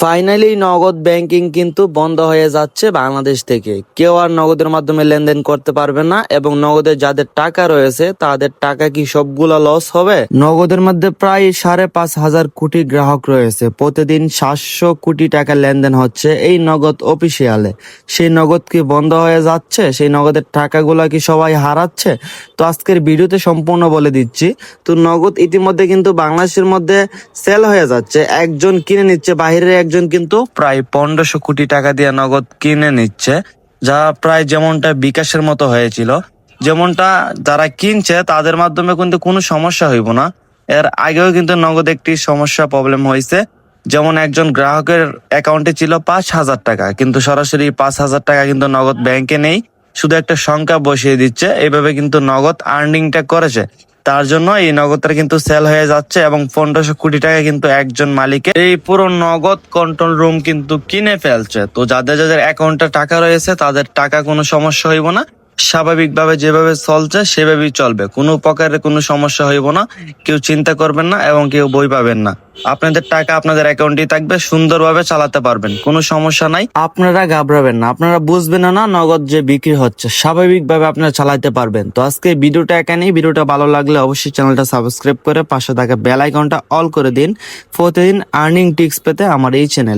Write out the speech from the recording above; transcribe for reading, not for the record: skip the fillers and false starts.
Finally নগদ banking কিন্তু বন্ধ হয়ে যাচ্ছে বাংলাদেশ থেকে। কেউ আর নগদের মাধ্যমে লেনদেন করতে পারবে না এবং নগদের যাদের টাকা রয়েছে তাদের টাকা কি সবগুলা লস হবে? নগদের মধ্যে প্রায় 5,500 কোটি গ্রাহক রয়েছে। প্রতিদিন 700 কোটি টাকা লেনদেন হচ্ছে এই নগদ অফিসিয়ালে। সেই নগদ কি বন্ধ হয়ে যাচ্ছে? সেই নগদের টাকাগুলা কি সবাই হারাচ্ছে? তো আজকের ভিডিওতে সম্পূর্ণ বলে দিচ্ছি। তো নগদ ইতিমধ্যে কিন্তু বাংলাদেশের মধ্যে সেল হয়ে যাচ্ছে। একজন কিনে নিচ্ছে, বাইরের একজন কিন্তু প্রায় 1500 কোটি টাকা দিয়ে নগদ কিনে নিচ্ছে, যা প্রায় যেমনটা বিকাশের মতো হয়েছিল। যেমনটা যারা কিনছে তাদের মাধ্যমে কিন্তু কোনো সমস্যা হইব না। এর আগেও কিন্তু নগদ একটি সমস্যা প্রবলেম হয়েছে। যেমন একজন গ্রাহকের অ্যাকাউন্টে ছিল 5,000 টাকা, কিন্তু সরাসরি 5,000 টাকা কিন্তু নগদ ব্যাংকে নেই, শুধু একটা সংখ্যা বসিয়ে দিচ্ছে। এইভাবে কিন্তু নগদ আর্নিংটা করেছে। তার জন্য এই নগদটা কিন্তু সেল হয়ে যাচ্ছে এবং 1500 কোটি টাকা কিন্তু একজন মালিকের এই পুরো নগদ কন্ট্রোল রুম কিন্তু কিনে ফেলছে। তো যাদের যাদের অ্যাকাউন্টে টাকা রয়েছে তাদের টাকা কোনো সমস্যা হইব না, স্বাভাবিকভাবে যেভাবে চলছে সেভাবেই চলবে, কোনো প্রকারের কোনো সমস্যা হইব না। কেউ চিন্তা করবেন না এবং কেউ বই পাবেন না। আপনাদের টাকা আপনাদের অ্যাকাউন্টেই থাকবে, সুন্দরভাবে চালাতে পারবেন, কোনো সমস্যা নাই। আপনারা ঘাবড়াবেন না, আপনারা বুঝবেন না নগদ যে বিক্রি হচ্ছে, স্বাভাবিকভাবে আপনারা চালাতে পারবেন। তো আজকে ভিডিওটা এখানেই। ভিডিওটা ভালো লাগলে অবশ্যই চ্যানেলটা সাবস্ক্রাইব করে পাশে থাকা বেল আইকনটা অল করে দিন প্রতিদিন আর্নিং টিপস পেতে আমার এই চ্যানেল।